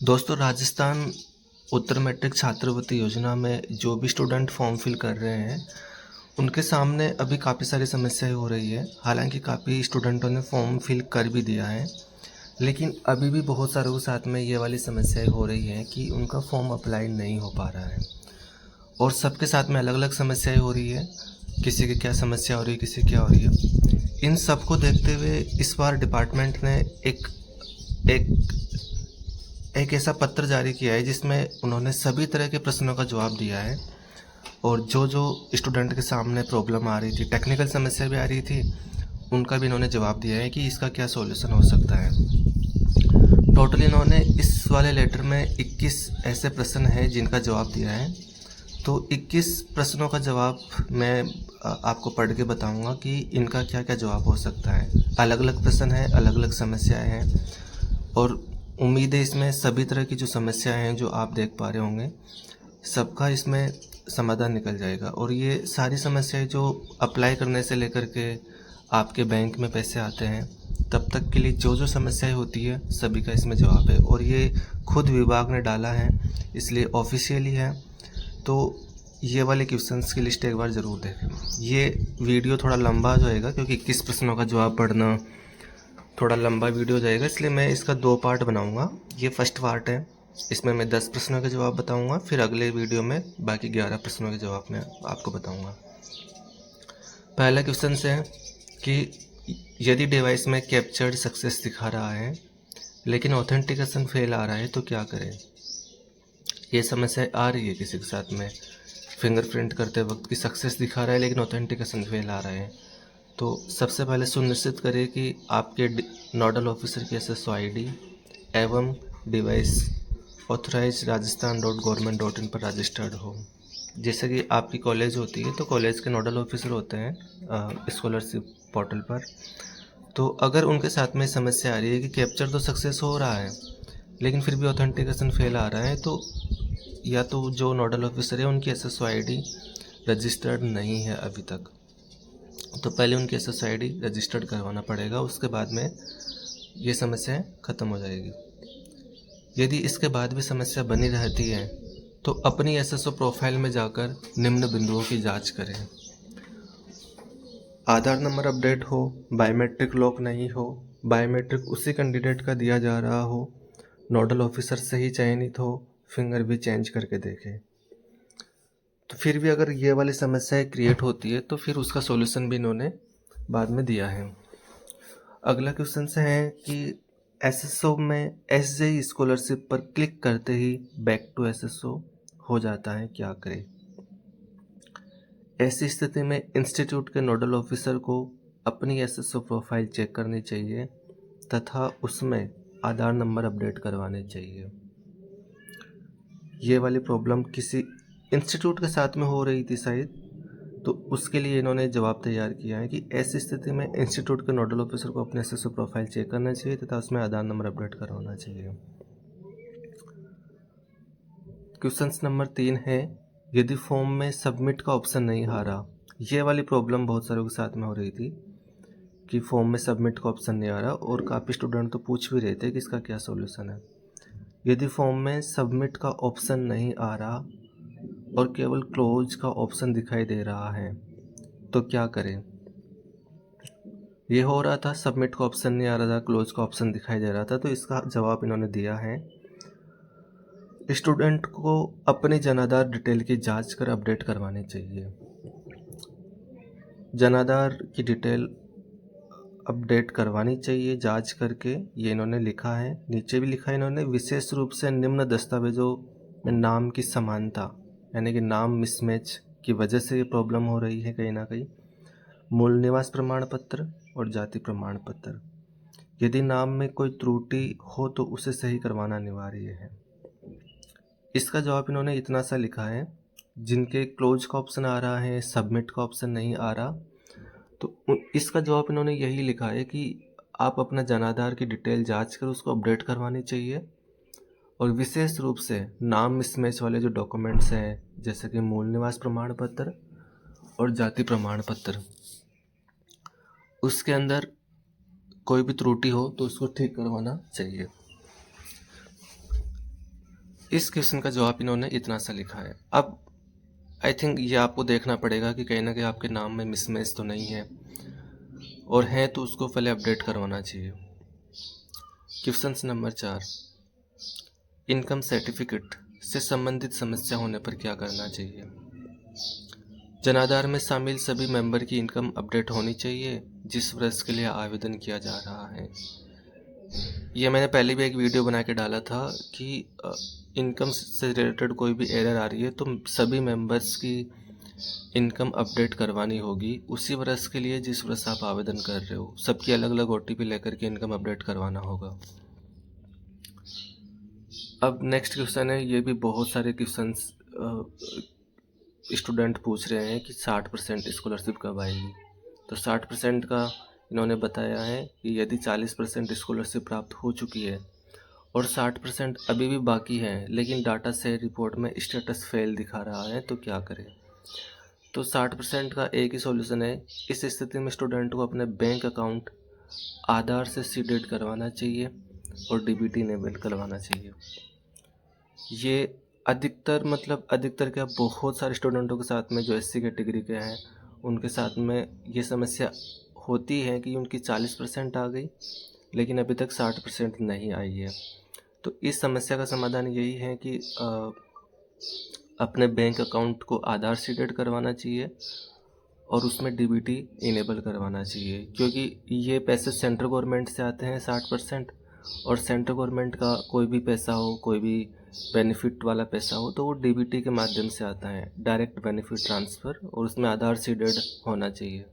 दोस्तों, राजस्थान उत्तर मैट्रिक छात्रवृत्ति योजना में जो भी स्टूडेंट फॉर्म फिल कर रहे हैं, उनके सामने अभी काफ़ी सारी समस्याएं हो रही है। हालांकि काफ़ी स्टूडेंटों ने फॉर्म फिल कर भी दिया है, लेकिन अभी भी बहुत सारों के साथ में ये वाली समस्याएं हो रही हैं कि उनका फॉर्म अप्लाई नहीं हो पा रहा है। और सबके साथ में अलग अलग समस्याएं हो रही है। किसी की क्या समस्या हो रही है, किसी की क्या हो रही है। इन सब को देखते हुए इस बार डिपार्टमेंट ने एक एक एक ऐसा पत्र जारी किया है जिसमें उन्होंने सभी तरह के प्रश्नों का जवाब दिया है। और जो जो स्टूडेंट के सामने प्रॉब्लम आ रही थी, टेक्निकल समस्या भी आ रही थी, उनका भी इन्होंने जवाब दिया है कि इसका क्या सॉल्यूशन हो सकता है। टोटल इन्होंने इस वाले लेटर में 21 ऐसे प्रश्न हैं जिनका जवाब दिया है। तो 21 प्रश्नों का जवाब मैं आपको पढ़ के बताऊंगा कि इनका क्या क्या जवाब हो सकता है। अलग अलग प्रश्न हैं, अलग अलग समस्याएं हैं, और उम्मीद है इसमें सभी तरह की जो समस्याएं हैं जो आप देख पा रहे होंगे, सबका इसमें समाधान निकल जाएगा। और ये सारी समस्याएं जो अप्लाई करने से लेकर के आपके बैंक में पैसे आते हैं तब तक के लिए जो जो समस्याएं होती है, सभी का इसमें जवाब है। और ये खुद विभाग ने डाला है, इसलिए ऑफिशियली है। तो ये वाले क्वेश्चंस की लिस्ट एक बार ज़रूर देखें। ये वीडियो थोड़ा लंबा हो जाएगा क्योंकि 21 प्रश्नों का जवाब पढ़ना थोड़ा लंबा वीडियो हो जाएगा, इसलिए मैं इसका 2 पार्ट बनाऊंगा। ये फर्स्ट पार्ट है, इसमें मैं 10 प्रश्नों के जवाब बताऊंगा, फिर अगले वीडियो में बाकी 11 प्रश्नों के जवाब मैं आपको बताऊंगा। पहला क्वेश्चन से है कि यदि डिवाइस में कैप्चर्ड सक्सेस दिखा रहा है लेकिन ऑथेंटिकेशन फेल आ रहा है तो क्या करें। ये समस्या आ रही है किसी के साथ में, फिंगरप्रिंट करते वक्त की सक्सेस दिखा रहा है लेकिन ऑथेंटिकेशन फेल आ रहा है। तो सबसे पहले सुनिश्चित करें कि आपके नोडल ऑफिसर की एसएसओ आईडी एवं डिवाइस ऑथराइज rajasthan.government.in पर रजिस्टर्ड हो। जैसे कि आपकी कॉलेज होती है तो कॉलेज के नोडल ऑफिसर होते हैं स्कॉलरशिप पोर्टल पर। तो अगर उनके साथ में समस्या आ रही है कि कैप्चर तो सक्सेस हो रहा है लेकिन फिर भी ऑथेंटिकेशन फेल आ रहा है, तो या तो जो नोडल ऑफिसर है उनकी एसएसओ आईडी रजिस्टर्ड नहीं है अभी तक, तो पहले उनकी एसएसओ आईडी रजिस्टर्ड करवाना पड़ेगा। उसके बाद में ये समस्या ख़त्म हो जाएगी। यदि इसके बाद भी समस्या बनी रहती है तो अपनी एसएसओ प्रोफाइल में जाकर निम्न बिंदुओं की जांच करें। आधार नंबर अपडेट हो, बायोमेट्रिक लॉक नहीं हो, बायोमेट्रिक उसी कैंडिडेट का दिया जा रहा हो, नोडल ऑफिसर सही चयनित हो, फिंगर भी चेंज करके देखें। तो फिर भी अगर ये वाली समस्याएं क्रिएट होती है तो फिर उसका सॉल्यूशन भी इन्होंने बाद में दिया है। अगला क्वेश्चन से है कि एसएसओ में एसजेई स्कॉलरशिप पर क्लिक करते ही बैक टू एसएसओ हो जाता है, क्या करें। ऐसी स्थिति में इंस्टीट्यूट के नोडल ऑफिसर को अपनी एसएसओ प्रोफाइल चेक करनी चाहिए तथा उसमें आधार नंबर अपडेट करवाने चाहिए। ये वाली प्रॉब्लम किसी इंस्टीट्यूट के साथ में हो रही थी शायद, तो उसके लिए इन्होंने जवाब तैयार किया है कि ऐसी स्थिति में इंस्टीट्यूट के नोडल ऑफिसर को अपने एसएसओ प्रोफाइल चेक करना चाहिए तथा उसमें आधार नंबर अपडेट करवाना चाहिए। क्वेश्चन नंबर 3 है, यदि फॉर्म में सबमिट का ऑप्शन नहीं आ रहा। ये वाली प्रॉब्लम बहुत सारों के साथ में हो रही थी कि फॉर्म में सबमिट का ऑप्शन नहीं आ रहा, और काफ़ी स्टूडेंट तो पूछ भी रहे थे कि इसका क्या सॉल्यूशन है। यदि फॉर्म में सबमिट का ऑप्शन नहीं आ रहा और केवल क्लोज का ऑप्शन दिखाई दे रहा है तो क्या करें। ये हो रहा था, सबमिट का ऑप्शन नहीं आ रहा था, क्लोज का ऑप्शन दिखाई दे रहा था, तो इसका जवाब इन्होंने दिया है, स्टूडेंट को अपनी जनाधार डिटेल की जांच कर अपडेट करवानी चाहिए। जनाधार की डिटेल अपडेट करवानी चाहिए जांच करके, ये इन्होंने लिखा है। नीचे भी लिखा है इन्होंने, विशेष रूप से निम्न दस्तावेजों में नाम की समानता यानी कि नाम मिसमैच की वजह से ये प्रॉब्लम हो रही है कहीं ना कहीं। मूल निवास प्रमाण पत्र और जाति प्रमाण पत्र, यदि नाम में कोई त्रुटि हो तो उसे सही करवाना अनिवार्य है। इसका जवाब इन्होंने इतना सा लिखा है, जिनके क्लोज का ऑप्शन आ रहा है, सबमिट का ऑप्शन नहीं आ रहा, तो इसका जवाब इन्होंने यही लिखा है कि आप अपना जनाधार की डिटेल जांच कर उसको अपडेट करवानी चाहिए। और विशेष रूप से नाम मिसमैच वाले जो डॉक्यूमेंट्स हैं, जैसे कि मूल निवास प्रमाण पत्र और जाति प्रमाण पत्र, उसके अंदर कोई भी त्रुटि हो तो उसको ठीक करवाना चाहिए। इस क्वेश्चन का जवाब इन्होंने इतना सा लिखा है। अब आई थिंक ये आपको देखना पड़ेगा कि कहीं ना कहीं आपके नाम में मिसमैच तो नहीं है, और है तो उसको पहले अपडेट करवाना चाहिए। क्वेश्चन नंबर 4, इनकम सर्टिफिकेट से संबंधित समस्या होने पर क्या करना चाहिए। जन आधार में शामिल सभी मेंबर की इनकम अपडेट होनी चाहिए जिस वर्ष के लिए आवेदन किया जा रहा है। ये मैंने पहले भी एक वीडियो बना के डाला था कि इनकम से रिलेटेड कोई भी एरर आ रही है तो सभी मेंबर्स की इनकम अपडेट करवानी होगी उसी वर्ष के लिए जिस वर्ष आप आवेदन कर रहे हो। सबकी अलग अलग OTP लेकर के इनकम अपडेट करवाना होगा। अब नेक्स्ट क्वेश्चन है, ये भी बहुत सारे क्वेश्चंस स्टूडेंट पूछ रहे हैं कि 60% स्कॉलरशिप कब आएगी। तो 60% का इन्होंने बताया है कि यदि 40% स्कॉलरशिप प्राप्त हो चुकी है और 60% अभी भी बाकी है लेकिन डाटा से रिपोर्ट में स्टेटस फेल दिखा रहा है तो क्या करें। तो 60% का एक ही सॉल्यूशन है। इस स्थिति में स्टूडेंट को अपने बैंक अकाउंट आधार से सीडेड करवाना चाहिए और DBT इनेबल करवाना चाहिए। ये अधिकतर क्या, बहुत सारे स्टूडेंटों के साथ में जो SC कैटेगरी के हैं उनके साथ में ये समस्या होती है कि उनकी 40% आ गई लेकिन अभी तक 60% नहीं आई है। तो इस समस्या का समाधान यही है कि अपने बैंक अकाउंट को आधार सीडेड करवाना चाहिए और उसमें DBT इनेबल करवाना चाहिए, क्योंकि ये पैसे सेंट्रल गवर्नमेंट से आते हैं 60%, और सेंट्रल गवर्नमेंट का कोई भी पैसा हो, कोई भी बेनिफिट वाला पैसा हो तो वो DBT के माध्यम से आता है, डायरेक्ट बेनिफिट ट्रांसफ़र, और उसमें आधार सीडेड होना चाहिए।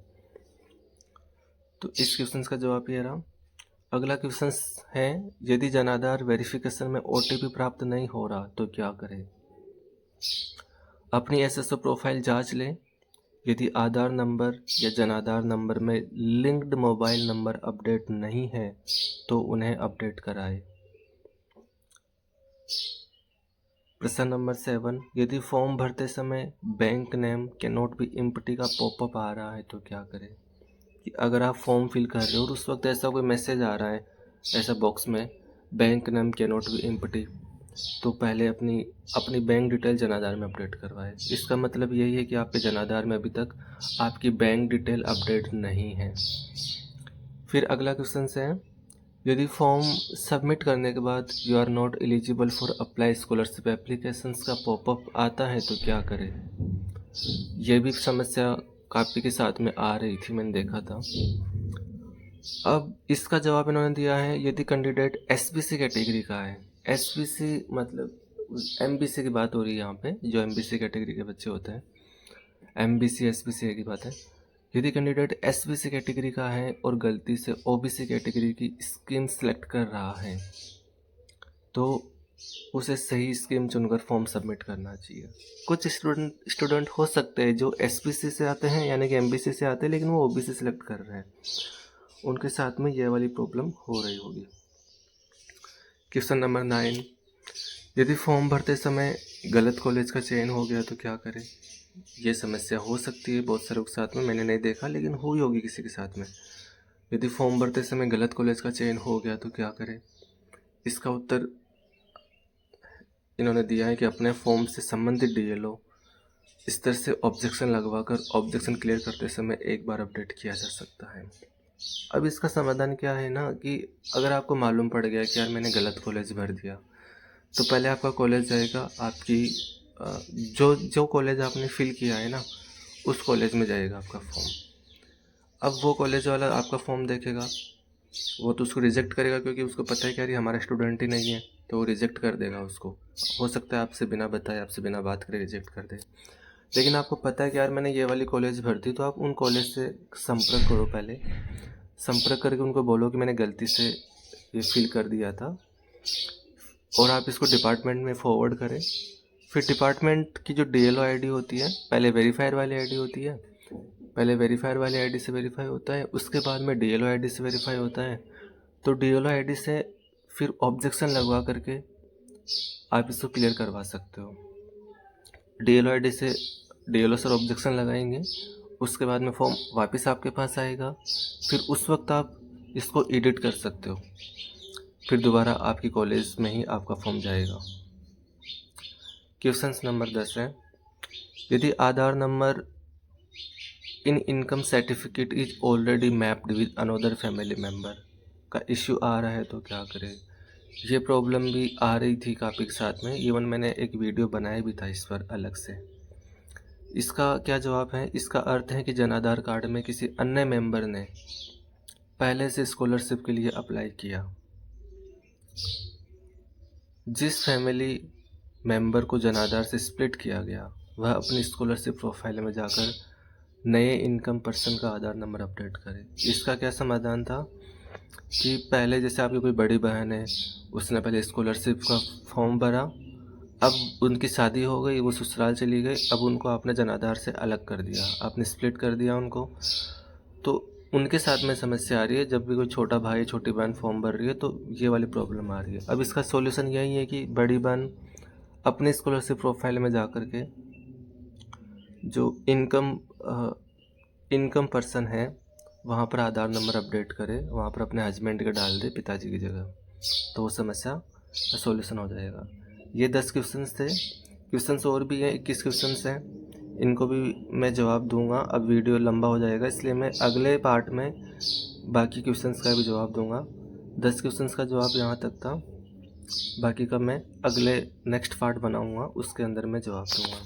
तो इस क्वेश्चन का जवाब ये रहा। अगला क्वेश्चन है, यदि जन आधार वेरिफिकेशन में OTP प्राप्त नहीं हो रहा तो क्या करें। अपनी SSO प्रोफाइल जांच लें। यदि आधार नंबर या जन आधार नंबर में लिंक्ड मोबाइल नंबर अपडेट नहीं है तो उन्हें अपडेट कराएं। प्रश्न नंबर 7, यदि फॉर्म भरते समय bank name can not be empty का पॉपअप आ रहा है तो क्या करें। कि अगर आप फॉर्म फिल कर रहे हो और उस वक्त ऐसा कोई मैसेज आ रहा है ऐसा बॉक्स में, bank name can not be empty, तो पहले अपनी बैंक डिटेल जन आधार में अपडेट करवाएं। इसका मतलब यही है कि आपके जन आधार में अभी तक आपकी बैंक डिटेल अपडेट नहीं है। फिर अगला क्वेश्चन है, यदि फॉर्म सबमिट करने के बाद you are not eligible for apply scholarship applications का पॉपअप आता है तो क्या करें। यह भी समस्या कापी के साथ में आ रही थी, मैंने देखा था। अब इसका जवाब इन्होंने दिया है, यदि कैंडिडेट SBC कैटेगरी का है, SBC मतलब MBC की बात हो रही है यहाँ पे, जो MBC कैटेगरी के बच्चे होते हैं, MBC SBC की बात है। यदि कैंडिडेट SBC कैटेगरी का है और गलती से OBC कैटेगरी की स्कीम सेलेक्ट कर रहा है तो उसे सही स्कीम चुनकर फॉर्म सबमिट करना चाहिए। कुछ स्टूडेंट हो सकते हैं जो SBC से आते हैं यानी कि MBC से आते हैं लेकिन वो OBC सेलेक्ट कर रहे हैं, उनके साथ में यह वाली प्रॉब्लम हो रही होगी। क्वेश्चन नंबर 9, यदि फॉर्म भरते समय गलत कॉलेज का चयन हो गया तो क्या करें। ये समस्या हो सकती है बहुत सारे के साथ में, मैंने नहीं देखा लेकिन हुई होगी किसी के साथ में। यदि फॉर्म भरते समय गलत कॉलेज का चयन हो गया तो क्या करें। इसका उत्तर इन्होंने दिया है कि अपने फॉर्म से संबंधित DLO स्तर से ऑब्जेक्शन लगवाकर ऑब्जेक्शन क्लियर करते समय एक बार अपडेट किया जा सकता है। अब इसका समाधान क्या है ना, कि अगर आपको मालूम पड़ गया कि यार मैंने गलत कॉलेज भर दिया, तो पहले आपका कॉलेज जाएगा, आपकी जो कॉलेज आपने फिल किया है ना उस कॉलेज में जाएगा आपका फॉर्म। अब वो कॉलेज वाला आपका फॉर्म देखेगा, वो तो उसको रिजेक्ट करेगा क्योंकि उसको पता है कि यार ये हमारा स्टूडेंट ही नहीं है, तो वो रिजेक्ट कर देगा उसको। हो सकता है आपसे बिना बताए, आपसे बिना बात करे रिजेक्ट कर दे। लेकिन आपको पता है कि यार मैंने ये वाली कॉलेज भर दी, तो आप उन कॉलेज से संपर्क करो। पहले संपर्क करके उनको बोलो कि मैंने गलती से ये फिल कर दिया था, और आप इसको डिपार्टमेंट में फॉरवर्ड करें। फिर डिपार्टमेंट की जो DLO ID होती है, पहले वेरीफायर वाली ID होती है, पहले वेरीफायर वाली ID से वेरीफाई होता है, उसके बाद में DLO ID से वेरीफाई होता है। तो DLO ID से फिर ऑब्जेक्शन लगवा करके आप इसको क्लियर करवा सकते हो। DLO ID से DLO सर ऑब्जेक्शन लगाएंगे, उसके बाद में फॉर्म वापस आपके पास आएगा, फिर उस वक्त आप इसको एडिट कर सकते हो, फिर दोबारा आपकी कॉलेज में ही आपका फॉर्म जाएगा। क्वेश्चंस नंबर 10 है, यदि Aadhaar number in income certificate is already mapped with another family member का इश्यू आ रहा है तो क्या करें। ये प्रॉब्लम भी आ रही थी काफ़ी के साथ में, इवन मैंने एक वीडियो बनाया भी था इस पर अलग से। इसका क्या जवाब है, इसका अर्थ है कि जन आधार कार्ड में किसी अन्य मेंबर ने पहले से स्कॉलरशिप के लिए अप्लाई किया। जिस फैमिली मेंबर को जन आधार से स्प्लिट किया गया वह अपनी स्कॉलरशिप प्रोफाइल में जाकर नए इनकम पर्सन का आधार नंबर अपडेट करे। इसका क्या समाधान था कि पहले जैसे आपकी कोई बड़ी बहन है, उसने पहले स्कॉलरशिप का फॉर्म भरा, अब उनकी शादी हो गई, वो ससुराल चली गई, अब उनको आपने जन आधार से अलग कर दिया, आपने स्प्लिट कर दिया उनको, तो उनके साथ में समस्या आ रही है। जब भी कोई छोटा भाई छोटी बहन फॉर्म भर रही है तो ये वाली प्रॉब्लम आ रही है। अब इसका सॉल्यूशन यही है कि बड़ी बहन अपने स्कॉलरशिप प्रोफाइल में जा कर के जो इनकम पर्सन है वहाँ पर आधार नंबर अपडेट करे, वहाँ पर अपने हस्बैंड का डाल दे पिताजी की जगह, तो वो समस्या का सॉल्यूशन हो जाएगा। ये 10 क्वेश्चंस थे। क्वेश्चंस और भी हैं, 21 क्वेश्चंस हैं, इनको भी मैं जवाब दूंगा। अब वीडियो लंबा हो जाएगा इसलिए मैं अगले पार्ट में बाकी क्वेश्चंस का भी जवाब दूंगा। 10 क्वेश्चंस का जवाब यहाँ तक था, बाकी का मैं अगले नेक्स्ट पार्ट बनाऊंगा, उसके अंदर मैं जवाब दूंगा।